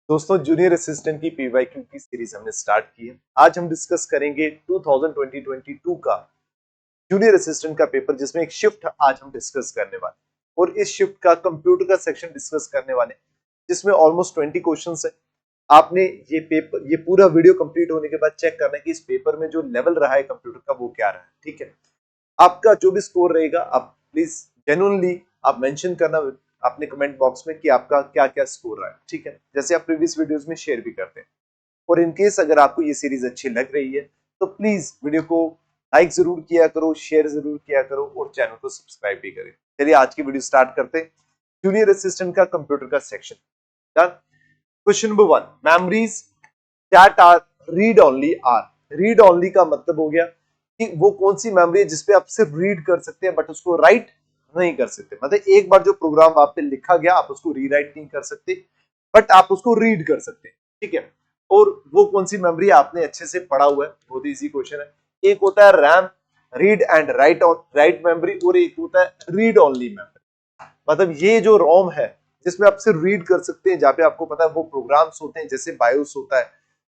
दोस्तों junior assistant की PYQ की सीरीज हमने स्टार्ट की है। आज हम डिस्कस करेंगे 2022 का जूनियर असिस्टेंट का पेपर, जिसमें एक शिफ्ट आज हम डिस्कस करने वाले हैं और इस शिफ्ट का कंप्यूटर का सेक्शन डिस्कस करने वाले हैं, जिसमें ऑलमोस्ट 20 क्वेश्चंस है। आपने ये पूरा वीडियो कंप्लीट होने के बाद चेक करना है कि इस पेपर में जो लेवल रहा है कंप्यूटर का वो क्या रहा है। ठीक है, आपका जो भी स्कोर रहेगा आप प्लीज जेन्युइनली आप मेंशन करना अपने कमेंट बॉक्स में कि आपका क्या क्या स्कोर रहा है। ठीक है, जैसे आप प्रीवियस वीडियोस में शेयर भी करते हैं। और इन केस अगर आपको ये सीरीज अच्छी लग रही है तो प्लीज वीडियो को लाइक जरूर किया करो, शेयर जरूर किया करो और चैनल को सब्सक्राइब भी करें। चलिए आज की वीडियो स्टार्ट करते हैं। जूनियर असिस्टेंट का कंप्यूटर का section. Done. Question number 1, memories that are read only are. Read only का मतलब हो गया कि वो कौन सी मेमोरी है जिसपे आप सिर्फ रीड कर सकते हैं बट उसको राइट नहीं कर सकते। मतलब एक बार जो प्रोग्राम आप पे लिखा गया आप उसको रीराइट नहीं कर सकते बट आप उसको रीड कर सकते हैं। ठीक है, और वो कौन सी मेमोरी आपने अच्छे से पढ़ा हुआ है, बहुत इजी क्वेश्चन है। एक होता है RAM, read and write memory, और एक होता है रीड ओनली मेमोरी। मतलब ये जो रोम है जिसमें आप सिर्फ रीड कर सकते हैं, जहां पे आपको पता है वो प्रोग्राम्स होते हैं, जैसे बायोस होता है,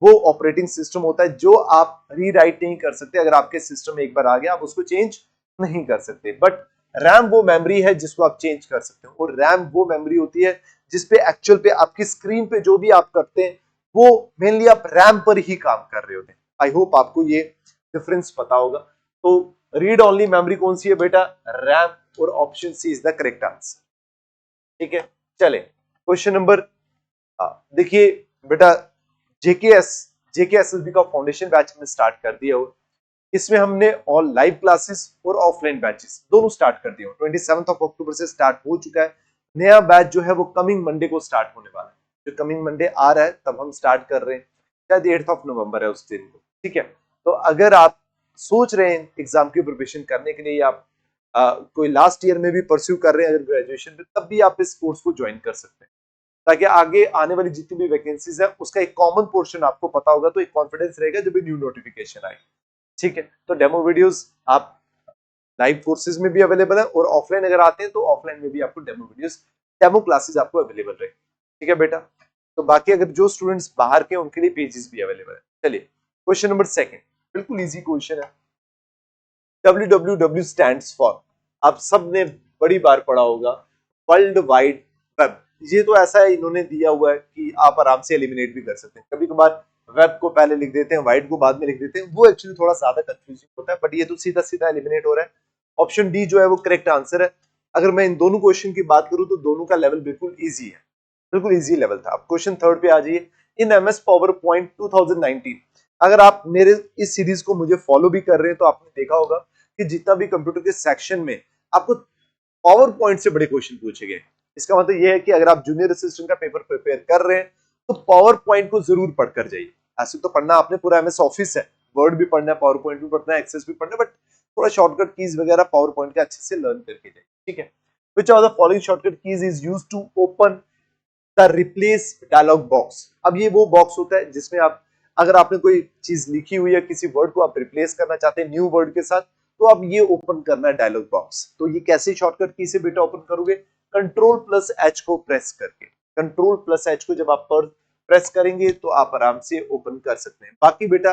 वो ऑपरेटिंग सिस्टम होता है जो आप रीराइट नहीं कर सकते। अगर आपके सिस्टम में एक बार आ गया आप उसको चेंज नहीं कर सकते। बट रैम वो मेमोरी है जिसको आप चेंज कर सकते हो, और रैम वो मेमोरी होती है जिसपे एक्चुअल पे आपकी स्क्रीन पे जो भी आप करते हैं वो मेनली आप रैम पर ही काम कर रहे होते हैं। आई होप आपको ये डिफरेंस पता होगा। तो रीड ओनली मेमोरी कौन सी है बेटा? रैम, और option C is the correct answer. ठीक है, चले क्वेश्चन नंबर, देखिए बेटा, जेकेएसएसबी का फाउंडेशन बैच हमने स्टार्ट कर दिया हो। इसमें हमने ऑल लाइव क्लासेस और ऑफलाइन बैचेस दोनों स्टार्ट कर दिए हो। 27 अक्टूबर से स्टार्ट हो चुका है। नया बैच जो है वो कमिंग मंडे को स्टार्ट होने वाला है। जो कमिंग मंडे आ रहा है तब हम स्टार्ट कर रहे हैं, शायद 8 नवंबर है उस दिन को। ठीक है, तो अगर आप सोच रहे हैं एग्जाम की प्रिपरेशन करने के लिए, या आप कोई लास्ट ईयर में भी परस्यू कर रहे हैं अगर ग्रेजुएशन में, तब भी आप इस कोर्स को ज्वाइन कर सकते हैं, ताकि आगे आने वाली जितनी भी वैकेंसीज है उसका एक कॉमन पोर्शन आपको पता होगा, तो एक कॉन्फिडेंस रहेगा जब भी न्यू नोटिफिकेशन आए। ठीक है, तो डेमो वीडियोस आप लाइव कोर्सेज में भी अवेलेबल है, और ऑफलाइन अगर आते हैं तो ऑफलाइन में भी आपको डेमो वीडियोस, डेमो क्लासेस आपको अवेलेबल रहे। ठीक है बेटा, तो बाकी अगर जो स्टूडेंट्स बाहर के उनके लिए पेजेस भी अवेलेबल है। चलिए क्वेश्चन नंबर 2, बिल्कुल इजी क्वेश्चन है। www स्टैंड्स फॉर, आप सबने बड़ी बार पढ़ा होगा, वर्ल्ड वाइड वेब। ये तो ऐसा है, इन्होंने दिया हुआ है कि आप आराम से एलिमिनेट भी कर सकते हैं। कभी कभार वेब को पहले लिख देते हैं, वाइड को बाद में लिख देते हैं, वो एक्चुअली थोड़ा ज्यादा कंफ्यूजिंग होता है, बट ये तो सीधा सीधा एलिमिनेट हो रहा है। ऑप्शन डी जो है वो करेक्ट आंसर है। अगर मैं इन दोनों क्वेश्चन की बात करूं तो दोनों का लेवल बिल्कुल ईजी है, बिल्कुल ईजी लेवल था। अब क्वेश्चन 3 पे आ जाइए। इन एमएस पावर पॉइंट 2019, अगर आप मेरे इस सीरीज को मुझे फॉलो भी कर रहे हैं तो आपने देखा होगा कि जितना भी कंप्यूटर के सेक्शन में आपको पावर पॉइंट से बड़े क्वेश्चन पूछे गए। इसका मतलब यह है कि अगर आप जूनियर असिस्टेंट का पेपर प्रिपेयर कर रहे हैं तो पावर पॉइंट को जरूर पढ़कर जाइए। ऐसे तो पढ़ना आपने पूरा एमएस ऑफिस है, वर्ड भी पढ़ना है, पावर पॉइंट भी पढ़ना है, एक्सेस भी पढ़ना है, बट थोड़ा शॉर्टकट कीज वगैरह पावर पॉइंट के अच्छे से लर्न करके जाइए। ठीक है, which are the following shortcut keys is used to open the replace dialog box. अब ये वो बॉक्स होता है जिसमें आप, अगर आपने कोई चीज लिखी हुई है, किसी वर्ड को आप रिप्लेस करना चाहते हैं न्यू वर्ड के साथ, तो आप ये ओपन करना है डायलॉग बॉक्स। तो ये कैसे शॉर्टकट की से बेटा ओपन करोगे? कंट्रोल प्लस एच को प्रेस करके। कंट्रोल प्लस एच को जब आप प्रेस करेंगे तो आप आराम से ओपन कर सकते हैं। बाकी बेटा,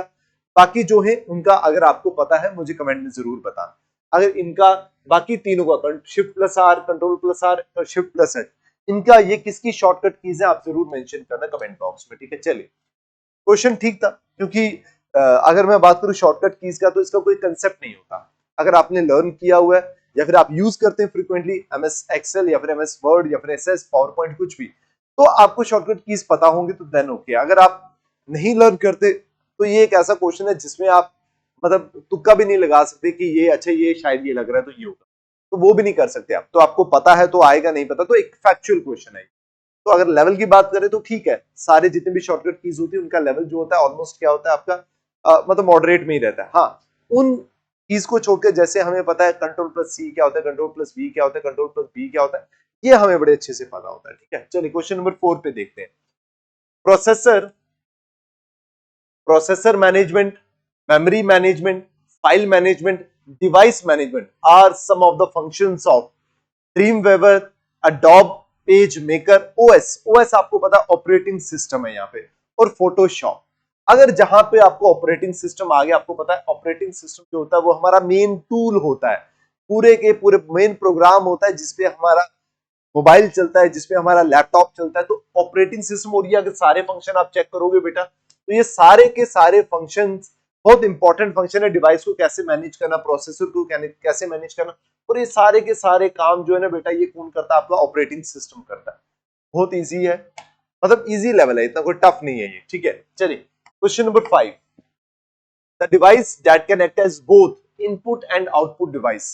बाकी जो है उनका अगर आपको पता है मुझे कमेंट में जरूर बताना। अगर इनका बाकी तीनों का shift plus R, control plus R और शिफ्ट प्लस एच, इनका ये किसकी शॉर्टकट कीज है आप जरूर मेंशन करना कमेंट बॉक्स में। ठीक है, चलिए क्वेश्चन ठीक था, क्योंकि अगर मैं बात करूं शॉर्टकट कीज का तो इसका कोई कंसेप्ट नहीं होता। अगर आपने लर्न किया हुआ है या फिर आप यूज करते हैं फ्रीक्वेंटली एमएस एक्सेल या फिर एमएस वर्ड या फिर एसएस पावर पॉइंट कुछ भी, तो आपको शॉर्टकट कीज पता होंगे तो देन ओके। अगर आप नहीं लर्न करते तो ये एक ऐसा क्वेश्चन है जिसमें आप मतलब तुक्का भी नहीं लगा सकते कि ये अच्छा ये शायद ये लग रहा है तो ये होगा, तो वो भी नहीं कर सकते आप। तो आपको पता है तो आएगा, नहीं पता तो एक फैक्चुअल क्वेश्चन है। तो अगर लेवल की बात करें तो ठीक है, सारे जितने भी शॉर्टकट कीज होती है उनका लेवल जो होता है ऑलमोस्ट क्या होता है आपका, मतलब मॉडरेट में ही रहता है। हाँ, उन कीज को छोड़कर जैसे हमें पता है कंट्रोल प्लस सी क्या होता है, कंट्रोल प्लस वी क्या होता है, कंट्रोल प्लस बी क्या होता है, ये हमें बड़े अच्छे से पता होता है। ठीक है, चलिए क्वेश्चन नंबर 4 पे देखते हैं। Processor processor management, memory management, file management, device management are some of the functions of Dreamweaver, Adobe page maker, OS, OS आपको पता है ऑपरेटिंग सिस्टम है यहाँ पे, और फोटोशॉप। अगर जहां पे आपको ऑपरेटिंग सिस्टम आ गया, आपको पता है ऑपरेटिंग सिस्टम जो होता है वो हमारा मेन टूल होता है, पूरे के पूरे मेन प्रोग्राम होता है जिसपे हमारा मोबाइल चलता है, जिसपे हमारा लैपटॉप चलता है। तो ऑपरेटिंग सिस्टम, और ये अगर सारे फंक्शन आप चेक करोगे बेटा, तो ये सारे के सारे फंक्शन बहुत इंपॉर्टेंट फंक्शन है। डिवाइस को कैसे मैनेज करना, प्रोसेसर को कैसे मैनेज करना, और ये सारे के सारे काम जो है ना बेटा, ये कौन करता है? आपका ऑपरेटिंग सिस्टम करता है। बहुत इजी है, मतलब इजी लेवल है, इतना कोई टफ नहीं है ये, ठीक है। चलिए question number 5, the device that can act as both input and output device,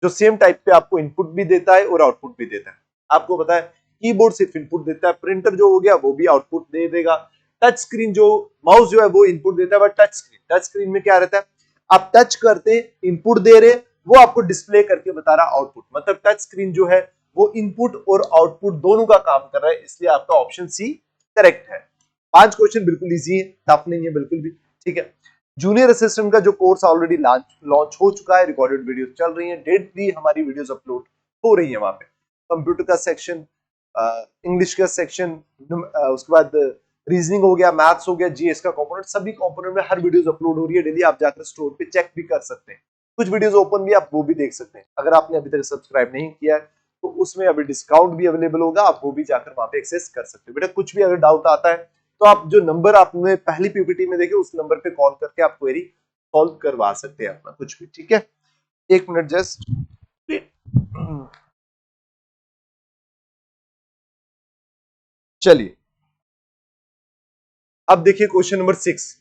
जो सेम टाइप पे आपको इनपुट भी देता है और आउटपुट भी देता है। आपको पता है कीबोर्ड सिर्फ इनपुट देता है, प्रिंटर जो हो गया वो भी आउटपुट दे देगा, टच स्क्रीन जो माउस जो है वो इनपुट देता है, बट टच स्क्रीन में क्या रहता है? आप टच करते इनपुट दे रहे, वो आपको डिस्प्ले करके बता रहा आउटपुट। मतलब टच स्क्रीन जो है वो इनपुट और आउटपुट दोनों का काम कर रहा है, इसलिए आपका ऑप्शन सी करेक्ट है। 5 क्वेश्चन बिल्कुल इजी है, टफ नहीं है बिल्कुल भी, ठीक है। जूनियर असिस्टेंट का जो कोर्स ऑलरेडी लॉन्च हो चुका है, रिकॉर्डेड वीडियो चल रही है, डेट भी हमारी वीडियोस अपलोड हो रही है वहां पे। कंप्यूटर का सेक्शन, इंग्लिश का सेक्शन, उसके बाद रीजनिंग हो गया, मैथ्स हो गया, जीएस का कंपोनेंट, सभी कंपोनेंट में हर वीडियोस अपलोड हो रही है डेली। आप जाकर स्टोर पे चेक भी कर सकते हैं, कुछ वीडियोस ओपन भी, आप वो भी देख सकते हैं। अगर आपने अभी तक सब्सक्राइब नहीं किया है तो उसमें अभी डिस्काउंट भी अवेलेबल होगा, आप वो भी जाकर वहां पे एक्सेस कर सकते हो। बेटा कुछ भी अगर डाउट आता है तो आप जो नंबर आपने पहली पीपीटी में देखे उस नंबर पे कॉल करके आप क्वेरी सॉल्व करवा सकते हैं अपना कुछ भी, ठीक है। 1 मिनट जस्ट। चलिए अब देखिए क्वेश्चन नंबर 6।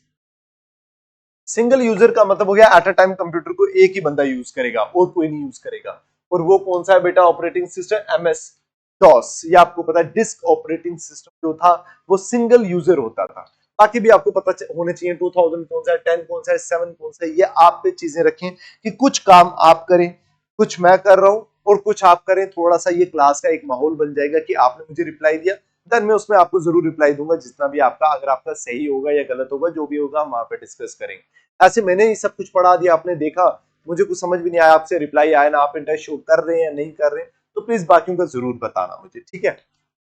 सिंगल यूजर का मतलब हो गया एट अ टाइम कंप्यूटर को एक ही बंदा यूज करेगा और कोई नहीं यूज करेगा, और वो कौन सा है बेटा? Operating system MS DOS. ये आपको पता है डिस्क ऑपरेटिंग सिस्टम जो था वो सिंगल यूजर होता था। बाकी भी आपको पता होने चाहिए 2000 कौन सा है, 10 कौन सा है, 7 कौन सा है। ये आप पे चीजें रखें कि कुछ काम आप करें, कुछ मैं कर रहा हूं और कुछ आप करें। थोड़ा सा ये क्लास का एक माहौल बन जाएगा कि आपने मुझे रिप्लाई दिया, देन मैं उसमें आपको जरूर रिप्लाई दूंगा जितना भी आपका, अगर आपका सही होगा या गलत होगा, जो भी होगा हम वहां पे डिस्कस करेंगे। ऐसे मैंने ही सब कुछ पढ़ा दिया, आपने देखा, मुझे कुछ समझ भी नहीं आया, आपसे रिप्लाई आया ना, आप इंटरेस्ट शो कर रहे हैं या नहीं कर रहे हैं, तो प्लीज बाकियों का जरूर बताना मुझे, ठीक है।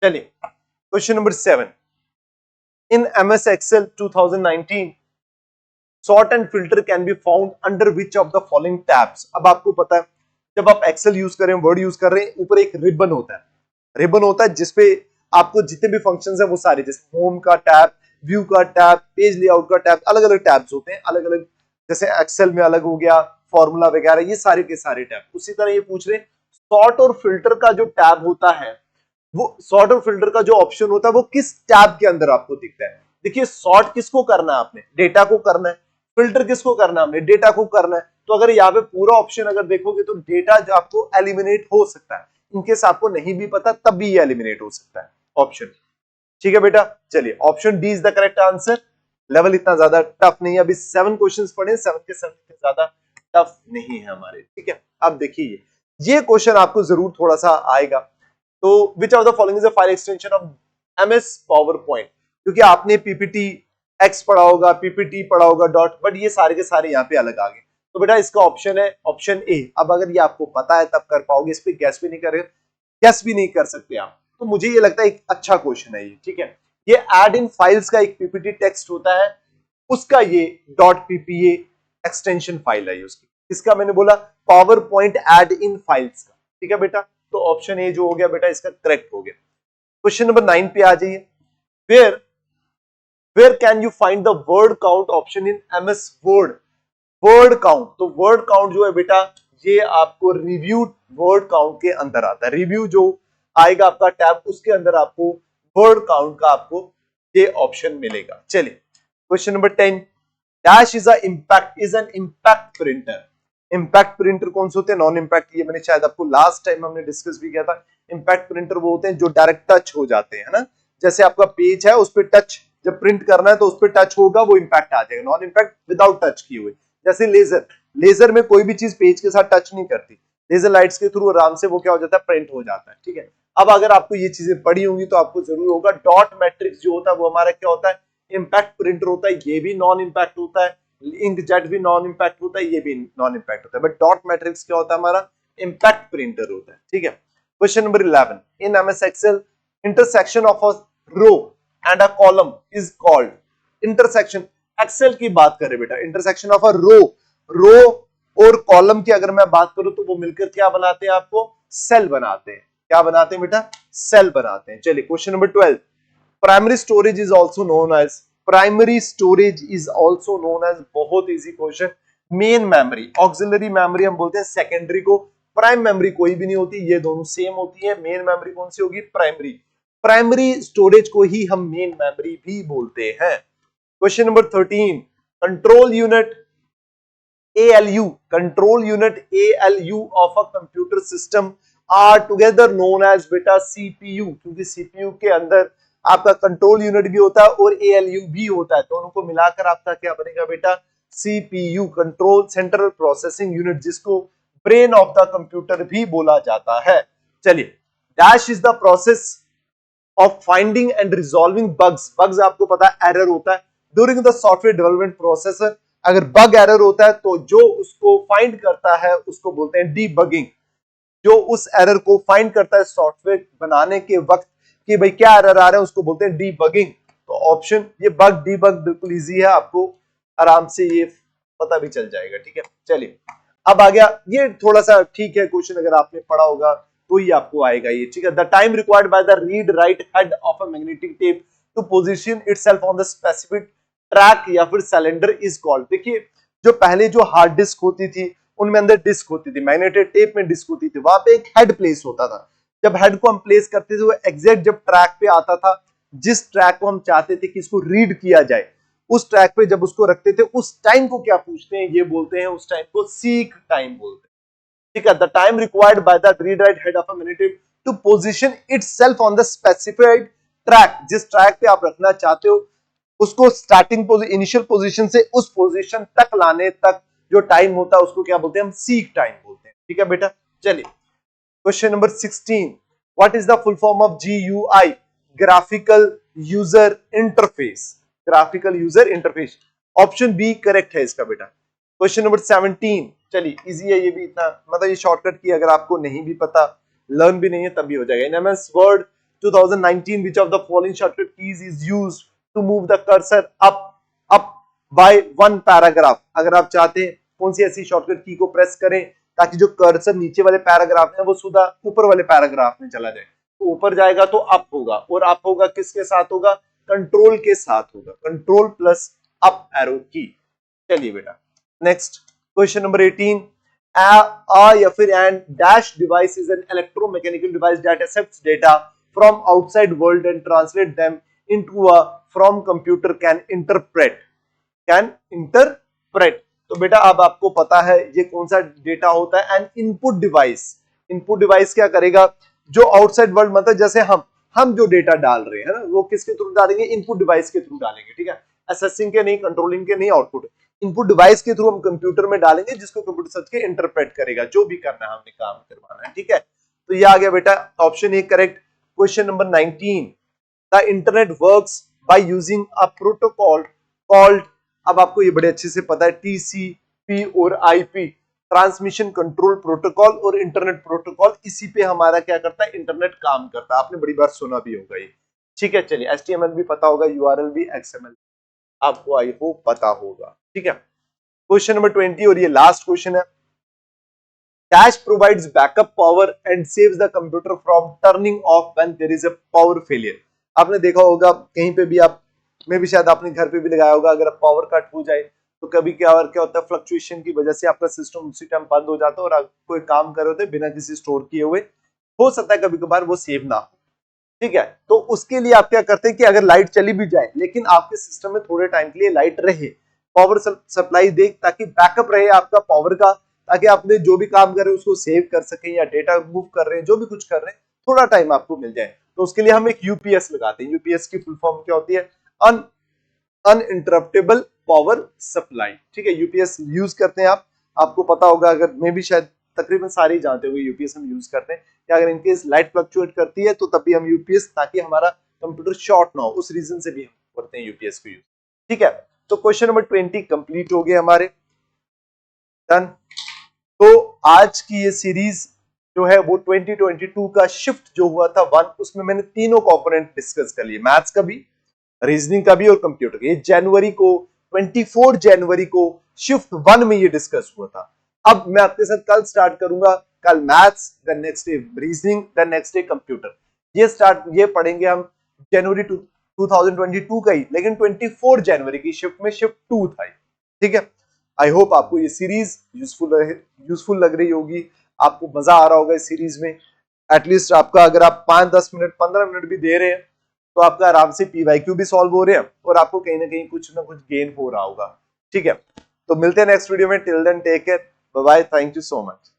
चलिए question number 7, in MS Excel 2019 sort and filter can be found under which of the following tabs. अब आपको पता है जब आप एक्सेल यूज कर रहे हैं, वर्ड यूज कर रहे हैं, ऊपर एक रिबन होता है, रिबन होता है जिसपे आपको जितने भी फंक्शंस है वो सारे, जैसे होम का टैब, व्यू का टैब, पेज लेआउट का टैब, अलग अलग टैब्स होते हैं, अलग अलग, जैसे एक्सेल में अलग हो गया, फॉर्मूला वगैरह, ये सारे के सारे टैब। उसी तरह ये पूछ रहे सॉर्ट और फिल्टर का जो टैब होता है, वो सॉर्ट और फिल्टर का जो ऑप्शन होता है वो किस टैब के अंदर आपको दिखता है। देखिए सॉर्ट किसको करना है? आपने डेटा को करना है। फिल्टर किसको करना है? हमने डेटा को करना है। तो अगर यहाँ पे पूरा ऑप्शन अगर देखोगे तो डेटा जो आपको एलिमिनेट हो सकता है, इनकेस आपको नहीं भी पता तब भी ये एलिमिनेट हो सकता है ऑप्शन, ठीक है बेटा। चलिए option D is the correct answer. Level इतना ज्यादा टफ नहीं है, अभी 7 क्वेश्चंस पढ़े, 7 के 7 के ज्यादा टफ नहीं है हमारे, ठीक है। अब देखिए ये क्वेश्चन आपको जरूर थोड़ा सा आएगा। तो विच of the following is a file extension of MS power point, क्योंकि आपने पीपीटी एक्स पढ़ा होगा, पीपीटी पढ़ा होगा डॉट, बट ये सारे के सारे यहाँ पे अलग आ गए। तो बेटा इसका ऑप्शन है ऑप्शन ए। अब अगर ये आपको पता है तब कर पाओगे, इस पे गैस भी नहीं कर रहे, गैस भी नहीं कर सकते आप, तो मुझे ये लगता है एक अच्छा क्वेश्चन है ये, ठीक है। ये एड इन फाइल्स का एक पीपीटी टेक्स्ट होता है, उसका ये डॉट पीपीए एक्सटेंशन फाइल है उसकी। इसका मैंने बोला पावर पॉइंट एड इन फाइल्स का, ठीक है बेटा। तो ऑप्शन ए जो हो गया बेटा इसका करेक्ट हो गया। क्वेश्चन नंबर 9 पे आ जाइए। Where where can you find the word count option in MS Word? Word count, तो वर्ड काउंट जो है बेटा ये आपको रिव्यू वर्ड काउंट के अंदर आता है। रिव्यू जो आएगा आपका टैब, उसके अंदर आपको वर्ड काउंट का आपको ये ऑप्शन मिलेगा। चलिए question number 10, dash is an impact printer. Impact printer कौन से होते हैं? नॉन इंपैक्ट, ये मैंने शायद आपको लास्ट टाइम हमने डिस्कस भी किया था। इंपैक्ट प्रिंटर वो होते हैं जो डायरेक्ट टच हो जाते हैं, है ना। जैसे आपका पेज है उस पर टच, जब प्रिंट करना है तो उस पर टच होगा, वो इंपैक्ट आ जाएगा। नॉन इंपैक्ट विदाउट टच किए हुए, जैसे लेजर, लेजर में कोई भी चीज पेज के साथ टच नहीं करती, लेजर लाइट्स के थ्रू आराम से वो क्या हो जाता है, प्रिंट हो जाता है, ठीक है। अब अगर आपको ये चीजें पढ़ी होंगी तो आपको जरूर होगा डॉट मैट्रिक्स जो होता है वो हमारा क्या होता है, इंपैक्ट प्रिंटर होता है। ये भी नॉन इंपैक्ट होता है, इंकजेट भी नॉन इंपैक्ट होता है, ये भी नॉन इंपैक्ट होता है, बट डॉट मैट्रिक्स क्या होता है हमारा, इंपैक्ट प्रिंटर होता है, ठीक है। Question number 11, in MS Excel intersection of a row and a column is called. Intersection, Excel की बात करें बेटा, इंटरसेक्शन ऑफ अ रो और कॉलम की अगर मैं बात करूं तो वो मिलकर क्या बनाते हैं, आपको सेल बनाते हैं। क्या बनाते हैं बेटा, सेल बनाते हैं। चलिए question number 12, primary storage is also known as, primary storage is also known as, बहुत easy question. Main memory, auxiliary memory हम बोलते हैं सेकेंडरी को, प्राइम मेमोरी कोई भी नहीं होती, ये दोनों सेम होती है। मेन मेमोरी कौन सी होगी, प्राइमरी। प्राइमरी स्टोरेज को ही हम मेन मेमोरी भी बोलते हैं। Question number 13, control unit ALU, control unit ALU of a computer system are together known as बेटा CPU, क्योंकि CPU के अंदर आपका कंट्रोल यूनिट भी होता है और ALU भी होता है, दोनों को मिलाकर आपका क्या बनेगा बेटा, CPU, control central processing unit, जिसको ब्रेन ऑफ द कंप्यूटर भी बोला जाता है। चलिए, dash is the process of finding and resolving bugs, bugs आपको पता है एरर होता है during the software development process. अगर बग एरर होता है तो जो उसको फाइंड करता है उसको बोलते हैं डीबगिंग, जो उस एरर को फाइंड करता है सॉफ्टवेयर बनाने के वक्त कि भाई क्या एरर आ रहा है, उसको बोलते हैं डीबगिंग। तो ऑप्शन ये बग डीबग बिल्कुल इजी है, आपको आराम से ये पता भी चल जाएगा, ठीक है। चलिए अब आ गया, ये थोड़ा सा ठीक है क्वेश्चन, अगर आपने पढ़ा होगा तो ही आपको आएगा ये, ठीक है। The time required by the read write head of a magnetic tape to position itself on the specific track या फिर सिलेंडर इज कॉल्ड। देखिए, जो पहले जो हार्ड डिस्क होती थी उनमें अंदर डिस्क होती थी, मैग्नेटिक टेप में डिस्क होती थी, वहां पे एक हेड प्लेस होता था। जब हेड को हम प्लेस करते थे वो एग्जैक्ट जब ट्रैक पे आता था, जिस ट्रैक को हम चाहते थे कि इसको रीड किया जाए, उस ट्रैक पे जब उसको रखते थे, उस टाइम को क्या पूछते हैं, ये बोलते हैं उस टाइम को सीक टाइम बोलते हैं, ठीक है। The time required by the read write head of a magnetic to position itself on the specified track, जिस ट्रैक पे आप रखना चाहते हो उसको स्टार्टिंग इनिशियल पोजीशन से उस पोजीशन तक लाने तक जो टाइम होता है उसको क्या बोलते हैं, हम सीक टाइम बोलते हैं, ठीक है बेटा। चलिए question number 16, what is the full form of GUI, graphical user interface, graphical user interface. Option B correct है इसका बेटा। क्वेश्चन नंबर 17, चलिए इजी है ये भी, इतना मतलब ये शॉर्टकट की, अगर आपको नहीं भी पता, लर्न भी नहीं है तब भी हो जाएगा। इन MS Word 2019 which of the following shortcut keys is used to move the cursor up by one paragraph, अगर आप चाहते हैं कौन सी ऐसी शॉर्टकट की को प्रेस करें ताकि जो कर्सर नीचे वाले पैराग्राफ है वो सीधा ऊपर वाले पैराग्राफ में चला जाए, तो ऊपर जाएगा तो अप होगा, और अप होगा किसके साथ होगा, कंट्रोल के साथ होगा, कंट्रोल प्लस अप एरो की। चलिए बेटा नेक्स्ट क्वेश्चन नंबर 18, या फिर and dash device is an electromechanical device that accepts data from outside world and translate them into a from computer can interpret. तो बेटा अब आपको पता है ये कौन सा डेटा होता है, N input device. Input device क्या करेगा, जो आउटसाइड वर्ल्ड मतलब जैसे हम जो डेटा डाल रहे हैं ना वो किसके थ्रू डालेंगे, इनपुट डिवाइस के थ्रू डालेंगे, ठीक है। असेसिंग के नहीं, कंट्रोलिंग के नहीं, आउटपुट इनपुट डिवाइस के थ्रू हम कंप्यूटर में डालेंगे, जिसको कंप्यूटर सर्च के इंटरप्रेट करेगा, जो भी करना है हमने काम करवाना है, ठीक है। तो ये आ गया बेटा option A correct. Question number 19, the internet works by using a protocol called, अब आपको ये बड़े अच्छे से पता है, TCP और IP, ट्रांसमिशन कंट्रोल प्रोटोकॉल और इंटरनेट प्रोटोकॉल, इसी पे हमारा क्या करता है, इंटरनेट काम करता है। आपने बड़ी बार सुना भी होगा ये, ठीक है। चलिए HTML भी पता होगा, URL भी, XML आपको आई होप पता होगा, ठीक है। क्वेश्चन नंबर 20 और ये लास्ट क्वेश्चन है, dash provides backup power and saves the computer from turning off when there is a power failure. आपने देखा होगा कहीं पे भी, आप में भी शायद आपने घर पे भी लगाया होगा, अगर पावर कट हो जाए तो कभी क्या होता है, फ्लक्चुएशन की वजह से आपका सिस्टम उसी टाइम बंद हो जाता है और आप कोई काम कर रहे होते बिना किसी स्टोर किए हुए, हो सकता है कभी कभार वो सेव ना हो, ठीक है। तो उसके लिए आप क्या करते हैं कि अगर लाइट चली भी जाए लेकिन आपके सिस्टम में थोड़े टाइम के लिए लाइट रहे, पावर सप्लाई दे, ताकि बैकअप रहे आपका पावर का, ताकि आपने जो भी काम कर रहे हैं उसको सेव कर सकें या डेटा मूव कर रहे हैं, जो भी कुछ कर रहे हैं थोड़ा टाइम आपको मिल जाए। तो उसके लिए हम एक यूपीएस लगाते हैं। यूपीएस की फुल फॉर्म क्या होती है, अनइंटरप्टेबल पावर सप्लाई, ठीक है। यूपीएस यूज करते हैं आप, आपको पता होगा, अगर मैं भी शायद तकरीबन सारे ही जानते होंगे यूपीएस हम यूज करते हैं, कि अगर इनकेस लाइट फ्लक्चुएट करती है तो तब भी हम यूपीएस, ताकि हमारा कंप्यूटर शॉर्ट ना हो, उस रीजन से भी हम करते हैं यूपीएस को यूज, ठीक है। तो क्वेश्चन नंबर 20 कंप्लीट हो गए हमारे, डन। तो आज की ये सीरीज जो है वो 2022 का शिफ्ट जो हुआ था 1, उसमें मैंने तीनों कंपोनेंट डिस्कस कर लिए, मैथ्स का भी, रीजनिंग का भी और कंप्यूटर का। ये जनवरी को 24 जनवरी को शिफ्ट 1 में ये डिस्कस हुआ था। अब मैं आपके साथ कल स्टार्ट करूंगा, कल maths, the next day reasoning, the next day computer. ये पढ़ेंगे हम जनवरी 2022 का ही, लेकिन 24 जनवरी की शिफ्ट में शिफ्ट 2 था। ठीक है, आई होप आपको ये सीरीज यूजफुल लग रही होगी, आपको मजा आ रहा होगा इस सीरीज में। एटलीस्ट आपका अगर आप 5-10 मिनट 15 मिनट भी दे रहे हैं तो आपका आराम से पीवाईक्यू भी सॉल्व हो रहे हैं और आपको कहीं ना कहीं कुछ ना कुछ गेन हो रहा होगा। ठीक है, तो मिलते हैं नेक्स्ट वीडियो में। Till then take care, bye bye, thank you so much.